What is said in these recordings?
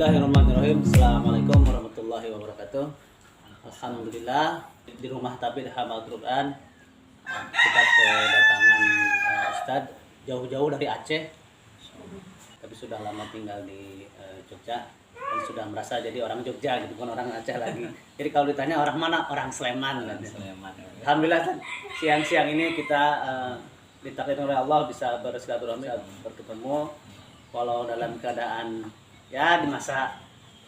Bismillahirrahmanirrahim. Assalamualaikum warahmatullahi wabarakatuh. Alhamdulillah di rumah Tabid Hamal Quran kita kedatangan Ustadz jauh-jauh dari Aceh, tapi sudah lama tinggal di Jogja dan sudah merasa jadi orang Jogja gitu, bukan orang Aceh lagi. Jadi kalau ditanya orang mana, orang Sleman. Sleman. Alhamdulillah siang-siang ini kita ditakdirkan oleh Allah bisa bersilaturahmi, bertemu walau dalam keadaan ya di masa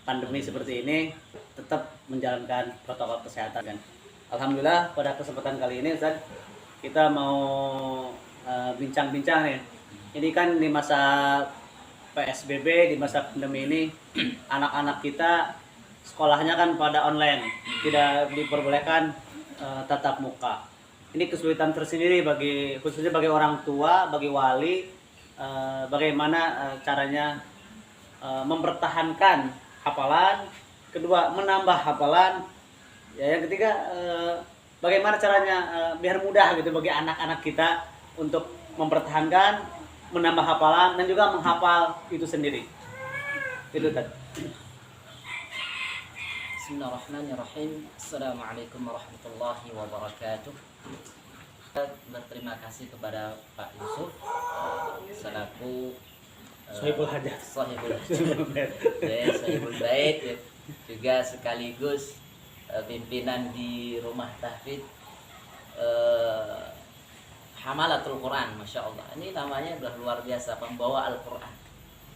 pandemi seperti ini tetap menjalankan protokol kesehatan. Dan alhamdulillah pada kesempatan kali ini Ustaz kita mau bincang-bincang nih. Ini kan di masa PSBB, di masa pandemi ini anak-anak kita sekolahnya kan pada online, tidak diperbolehkan tatap muka. Ini kesulitan tersendiri khususnya bagi orang tua, bagi wali, bagaimana caranya mempertahankan hafalan, kedua menambah hafalan, ya yang ketiga bagaimana caranya biar mudah gitu bagi anak-anak kita untuk mempertahankan, menambah hafalan dan juga menghafal itu sendiri. Itu tadi. Bismillahirrahmanirrahim. Assalamualaikum warahmatullahi wabarakatuh. Berterima kasih kepada Pak Yusuf selaku Sohibul Hajat, Sohibul Bait, juga sekaligus pimpinan di Rumah Tahfidz Hamalatul Quran. Masya Allah, ini namanya sudah luar biasa, pembawa Al-Quran.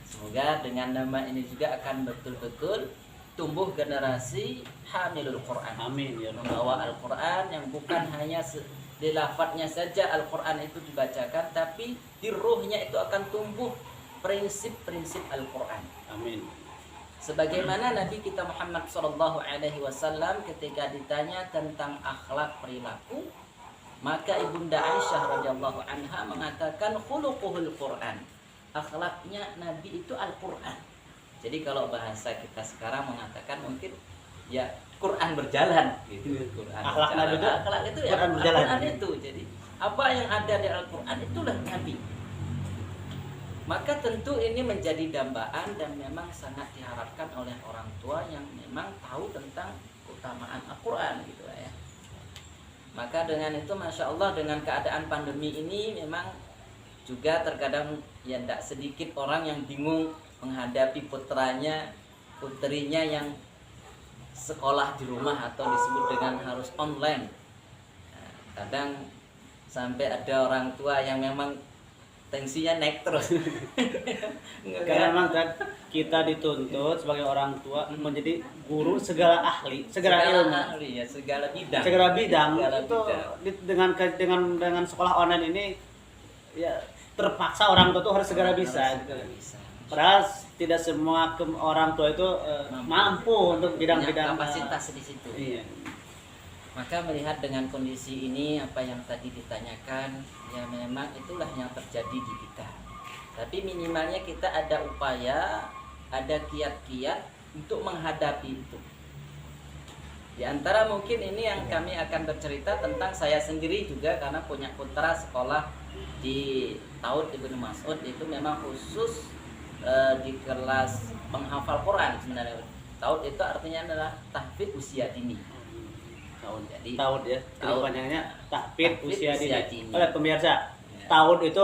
Semoga dengan nama ini juga akan betul-betul tumbuh generasi hamilul Quran. Amin ya Rabbal Membawa Al-Quran yang bukan hanya di lafadznya saja Al-Quran itu dibacakan, tapi di ruhnya itu akan tumbuh prinsip-prinsip Al-Quran. Amin. Sebagaimana Nabi kita Muhammad SAW ketika ditanya tentang akhlak perilaku, maka Ibunda Aisyah radhiyallahu anha mengatakan khuluquhul Quran. Akhlaknya Nabi itu Al-Quran. Jadi kalau bahasa kita sekarang mengatakan mungkin ya Quran berjalan gitu. Quran Akhlak Nabi itu akhlak itu ya Quran berjalan. Al-Quran itu. Jadi apa yang ada di Al-Quran itulah Nabi. Maka tentu ini menjadi dambaan dan memang sangat diharapkan oleh orang tua yang memang tahu tentang keutamaan Al-Quran gitu ya. Maka dengan itu Masya Allah, dengan keadaan pandemi ini memang juga terkadang ya tidak sedikit orang yang bingung menghadapi putrinya yang sekolah di rumah atau disebut dengan harus online. Nah, kadang sampai ada orang tua yang memang tensinya naik terus. Karena memang kan kita dituntut sebagai orang tua menjadi guru segala ahli, segala ilmu, ahli, ya, segala bidang. segala bidang. Segala Itu bidang. dengan sekolah online ini ya terpaksa orang tua itu harus segala bisa. Segala bisa. Padahal tidak semua orang tua itu mampu untuk bidang-bidang kapasitas di situ. Iya. Maka melihat dengan kondisi ini, apa yang tadi ditanyakan, ya memang itulah yang terjadi di kita. Tapi minimalnya kita ada upaya, ada kiat-kiat untuk menghadapi itu. Di antara mungkin ini yang kami akan bercerita tentang saya sendiri juga, karena punya putra sekolah di Taud Ibnu Mas'ud, itu memang khusus di kelas penghafal Quran sebenarnya. Taud itu artinya adalah tahfidz usia dini. Jadi Taud ya, kepanjangannya tahfidz usia dini. dini. Oleh pemirsa, Ya. Taud itu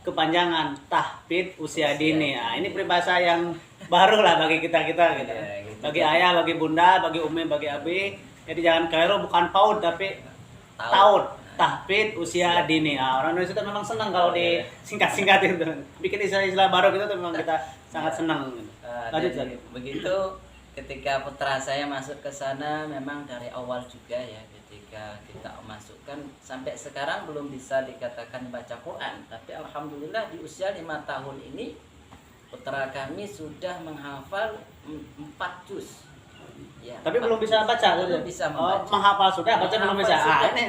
kepanjangan tahfidz usia dini. Nah, ini peribahasa yang baru lah bagi kita-kita gitu. Ya, gitu. Bagi ayah, bagi bunda, bagi umi, bagi abi. Jadi jangan keliru, bukan PAUD tapi Taud. Tahfidz usia dini. Nah, orang Indonesia itu memang senang kalau disingkat-singkat itu. Bikin istilah-istilah baru gitu tuh memang kita sangat senang. Lanjut lagi. Begitu ketika putra saya masuk ke sana, memang dari awal juga ya, ketika kita masukkan sampai sekarang belum bisa dikatakan baca Quran, tapi alhamdulillah di usia 5 tahun ini putra kami sudah menghafal 4 juz. Ya, Tapi belum bisa baca gitu. Belum bisa membaca. Menghafal sudah, baca belum bisa. Sudah. Ini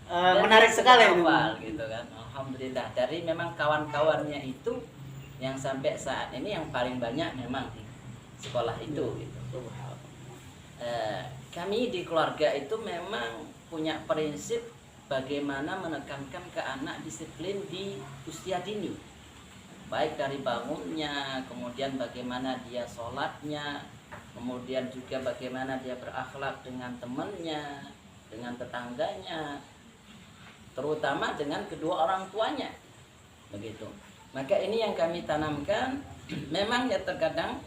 Dan menarik dia sekali ini. hafal, gitu kan. Alhamdulillah, dari memang kawan-kawannya itu yang sampai saat ini yang paling banyak memang di sekolah itu gitu. Kami di keluarga itu memang punya prinsip bagaimana menekankan ke anak disiplin di usia dini. baik dari bangunnya, kemudian bagaimana dia sholatnya, kemudian juga bagaimana dia berakhlak dengan temannya, dengan tetangganya, terutama dengan kedua orang tuanya, begitu. Maka ini yang kami tanamkan. Memang ya terkadang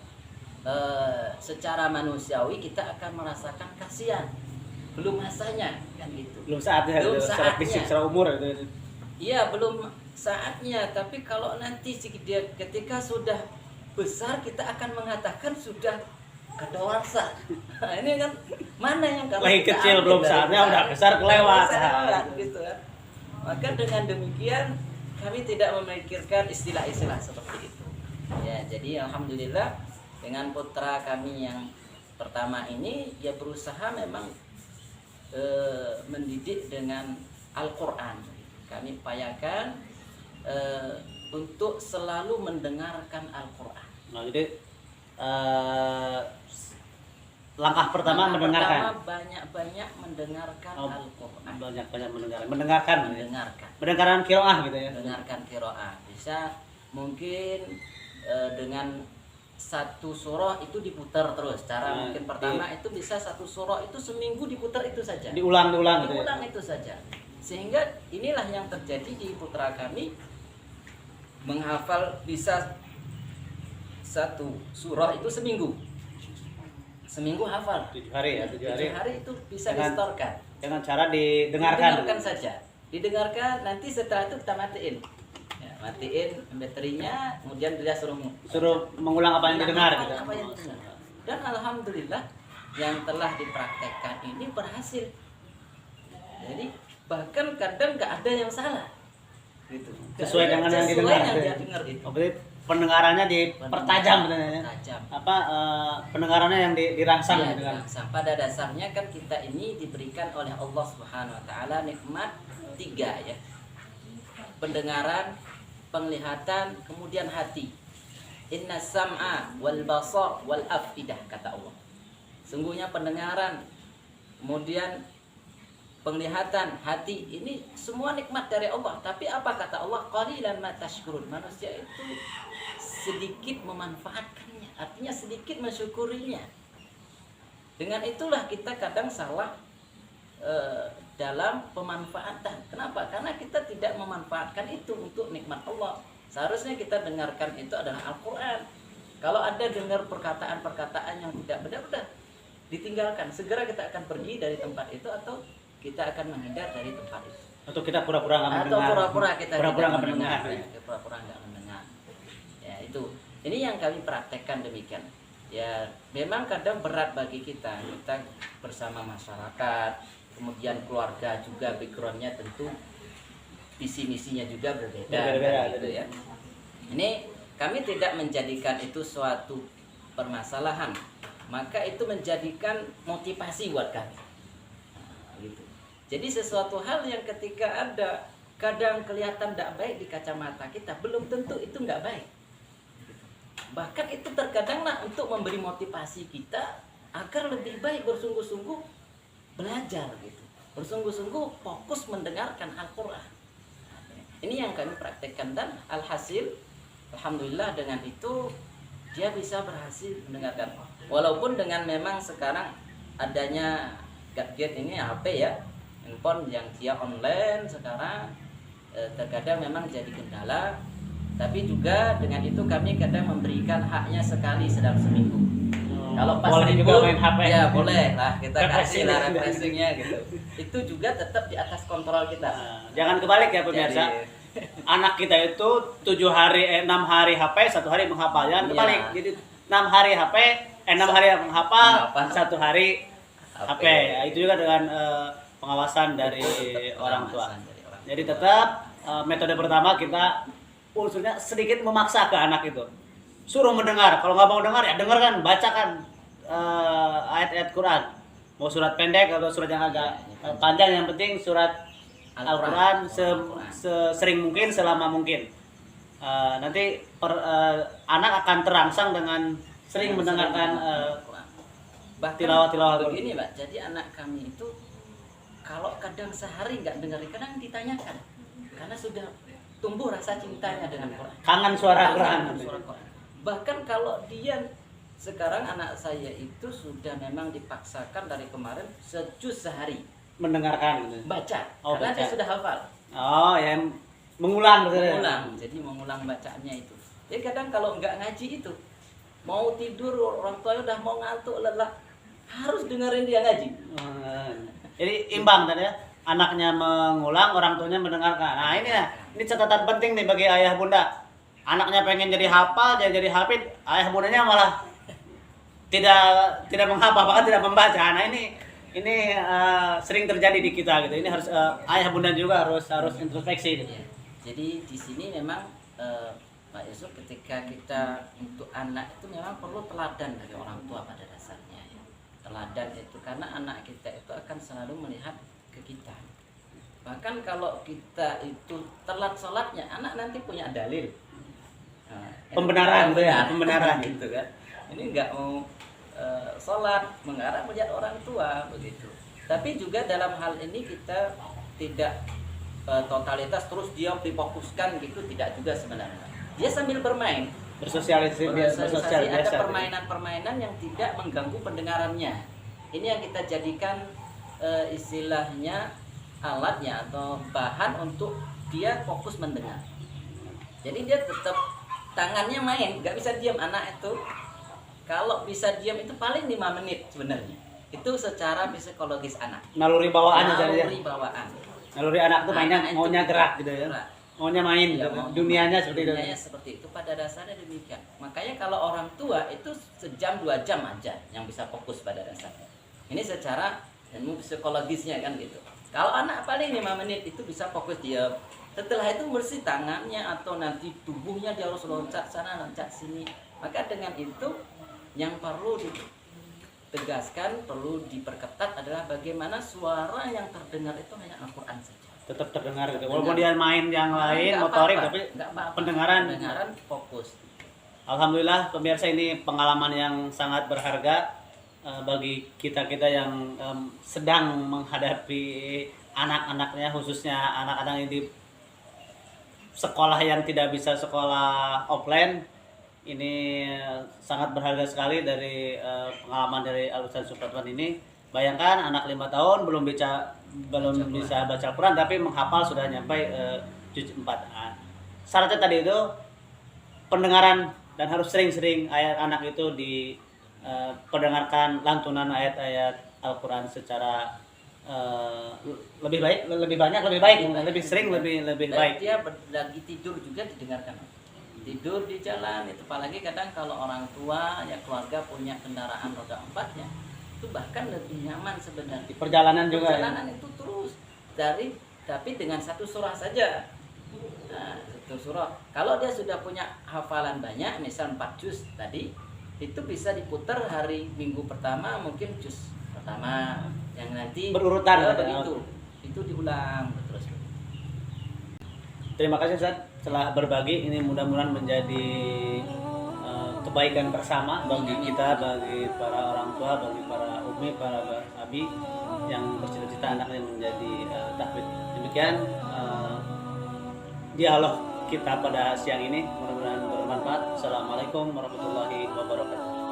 secara manusiawi kita akan merasakan kasihan, belum masanya kan gitu, Belum saatnya, belum secara saatnya. fisik, secara umur gitu. Iya, belum saatnya. Tapi kalau nanti dia ketika sudah besar, kita akan mengatakan sudah kadaluarsa. Nah, ini kan mana yang kalau Lagi kita kecil ambil belum dari saatnya, udah besar kelewat. kelewat, gitu kan. Maka dengan demikian kami tidak memikirkan istilah-istilah seperti itu. Ya, jadi alhamdulillah dengan putra kami yang pertama ini dia berusaha memang mendidik dengan Al-Qur'an. Kami upayakan untuk selalu mendengarkan Al-Qur'an. Nah, jadi langkah pertama Langkah mendengarkan. pertama banyak-banyak mendengarkan Oh, Al-Qur'an. banyak mendengarkan. Mendengarkan. Mendengarkan qiraah gitu ya. Mendengarkan qiraah. Bisa mungkin dengan satu surah itu diputar terus. Cara Nah, mungkin pertama itu bisa satu surah itu seminggu diputar itu saja. Diulang gitu ya. Diulang itu saja. Sehingga inilah yang terjadi di putra kami, menghafal bisa satu surah itu seminggu hafal. 7 hari ya, 7 hari. 7 hari itu bisa Dengan- distorkan. Dengan cara didengarkan. Saja. Didengarkan, nanti setelah itu kita matiin. Ya, matiin baterinya, kemudian dia Suruh mengulang apa yang didengar menghafal gitu. apa yang didengar. Dan alhamdulillah yang telah dipraktekkan ini berhasil. Jadi bahkan kadang nggak ada yang salah. Gitu. Sesuai dengan yang Sesuai didengar. yang dia dengar itu. Oh, berarti pendengarannya dipertajam sebenarnya. Tajam. Apa pendengarannya yang dirangsang Iya, gitu kan. dirangsang. Pada dasarnya kan kita ini diberikan oleh Allah Subhanahu wa taala nikmat 3 ya. Pendengaran, penglihatan, kemudian hati. Inna sam'a wal basar wal afidah, kata Allah. Sungguhnya pendengaran, kemudian penglihatan, hati, ini semua nikmat dari Allah. Tapi apa kata Allah? Qalilan ma tashkurun. Manusia itu sedikit memanfaatkannya, artinya sedikit mensyukurinya. Dengan itulah kita kadang salah dalam pemanfaatan. Kenapa? Karena kita tidak memanfaatkan itu untuk nikmat Allah. Seharusnya kita dengarkan itu adalah Al-Quran. Kalau ada dengar perkataan-perkataan yang tidak benar, udah ditinggalkan. Segera kita akan pergi dari tempat itu atau kita akan menghindar dari tempat itu. Atau kita pura-pura nggak mendengar. Atau pura-pura kita pura-pura tidak nggak mendengar. Ya, pura-pura nggak mendengar. Ya, itu. Ini yang kami praktekkan demikian. Ya, memang kadang berat bagi kita bersama masyarakat, kemudian keluarga juga backgroundnya tentu visi misinya juga berbeda, gitu ya. Ini kami tidak menjadikan itu suatu permasalahan, maka itu menjadikan motivasi buat kami. Gitu. Jadi sesuatu hal yang ketika ada kadang kelihatan tidak baik di kacamata kita, belum tentu itu nggak baik. Bahkan itu terkadanglah untuk memberi motivasi kita agar lebih baik bersungguh-sungguh belajar gitu, bersungguh-sungguh fokus mendengarkan Al-Quran. Ini yang kami praktekkan dan alhasil alhamdulillah dengan itu dia bisa berhasil mendengarkan. Walaupun dengan memang sekarang adanya gadget ini HP ya, handphone yang dia online sekarang terkadang memang jadi kendala. Tapi juga dengan itu kami kadang memberikan haknya sekali dalam seminggu. Kalau pas boleh libur, juga main HP. ya boleh lah kita kasih lah Refreshing. refreshingnya gitu. Itu juga tetap di atas kontrol kita. Nah, jangan kebalik ya pemirsa. Jadi, Anak kita itu 6 hari HP, 1 hari menghafal. Jangan Iya. kebalik. Jadi 6 hari HP, 6 hari menghafal, Menghafal. 1 hari HP. Ya, itu juga dengan pengawasan dari tetap orang tua. pengawasan dari orang tua. Jadi tetap metode pertama kita unsurnya sedikit memaksa ke anak itu. Suruh mendengar. Kalau nggak mau dengar ya dengarkan, bacakan ayat-ayat Quran. Mau surat pendek atau surat yang agak panjang, yang penting surat Al-Quran sesering mungkin, selama mungkin. Nanti anak akan terangsang dengan sering mendengarkan bahkan tilawah-tilawah begini Mbak, jadi anak kami itu kalau kadang sehari nggak dengar, kadang ditanyakan karena sudah tumbuh rasa cintanya dengan Quran. Kangen suara Kangen Quran. suara Quran. Bahkan kalau dia sekarang anak saya itu sudah memang dipaksakan dari kemarin sejus sehari Mendengarkan gitu. baca, Oh, karena baca. dia sudah hafal. Oh, ya mengulang betul ya? Mengulang, jadi mengulang bacaannya itu. Jadi kadang kalau nggak ngaji itu, mau tidur orang tuanya udah mau ngantuk lelah, harus dengerin dia ngaji. Jadi imbang tadi ya. Anaknya mengulang, orang tuanya mendengarkan. Nah, ini catatan penting nih bagi ayah bunda. Anaknya pengen jadi hafal, dia jadi hafid, ayah bundanya malah tidak menghafal, bahkan tidak membaca. Nah, ini sering terjadi di kita gitu. Ini harus ayah bunda juga harus introspeksi gitu. Ya. Jadi di sini memang Pak Yusuf, ketika kita untuk anak itu memang perlu teladan dari orang tua pada dasarnya. Teladan itu karena anak kita itu akan selalu melihat ke kita. Bahkan kalau kita itu telat sholatnya, anak nanti punya dalil. Nah, Pembenaran gitu ya, pembenaran gitu kan. Ini nggak mau sholat mengarah melihat orang tua begitu. Tapi juga dalam hal ini kita tidak totalitas terus dia difokuskan gitu, tidak juga sebenarnya. Dia sambil bermain, bersosialisasi bersosialisasi, ada biasa. permainan-permainan yang tidak mengganggu pendengarannya. Ini yang kita jadikan istilahnya alatnya atau bahan untuk dia fokus mendengar. Jadi dia tetap tangannya main, nggak bisa diam. Anak itu kalau bisa diam itu paling 5 menit sebenarnya. Itu secara psikologis anak. Naluri bawaannya jadi ya. Naluri bawaan. Naluri anak tuh mainnya Anak itu maunya gerak gitu ya. gerak. Maunya main Ya, gitu. Dunianya seperti itu. Dunianya seperti itu, pada dasarnya demikian. Makanya kalau orang tua itu sejam 2 jam aja yang bisa fokus pada dasarnya. Ini secara ilmu psikologisnya kan gitu. Kalau anak paling 5 menit itu bisa fokus dia. Setelah itu bersih tangannya atau nanti tubuhnya dia harus loncat sana loncat sini. Maka dengan itu yang perlu ditegaskan, perlu diperketat adalah bagaimana suara yang terdengar itu hanya Al-Quran saja. Tetap terdengar gitu. Walaupun dia main yang lain, Nggak motorik apa-apa, tapi nggak apa-apa. pendengaran. Pendengaran fokus. Alhamdulillah pemirsa, ini pengalaman yang sangat berharga bagi kita-kita yang sedang menghadapi anak-anaknya, khususnya anak-anak yang di sekolah yang tidak bisa sekolah offline. Ini sangat berharga sekali dari pengalaman dari Al-Ustaz Supratman ini. Bayangkan anak 5 tahun belum bisa baca Al-Quran tapi menghafal sudah nyampe juz 4. Nah, syaratnya tadi itu pendengaran, dan harus sering-sering ayat anak itu diperdengarkan lantunan ayat-ayat Al-Quran secara lebih baik, lebih banyak, lebih baik, lebih sering, lebih Dan baik. dia lagi tidur juga didengarkan. Tidur di jalan itu, apalagi kadang kalau orang tua ya keluarga punya kendaraan roda 4 ya, itu bahkan lebih nyaman sebenarnya. Di perjalanan juga. Perjalanan itu terus tapi dengan satu surah saja. Nah, satu surah. Kalau dia sudah punya hafalan banyak, misal 4 juz tadi, itu bisa diputar hari Minggu pertama mungkin juz pertama, yang nanti Berurutan, begitu. Itu diulang terus. Terima kasih Ustaz telah berbagi. Ini mudah-mudahan menjadi kebaikan bersama bagi kita, bagi para orang tua, bagi para umi, para abi yang bercita-cita anaknya menjadi tahfidz. Demikian dialog kita pada siang ini, mudah-mudahan bermanfaat. Assalamualaikum warahmatullahi wabarakatuh.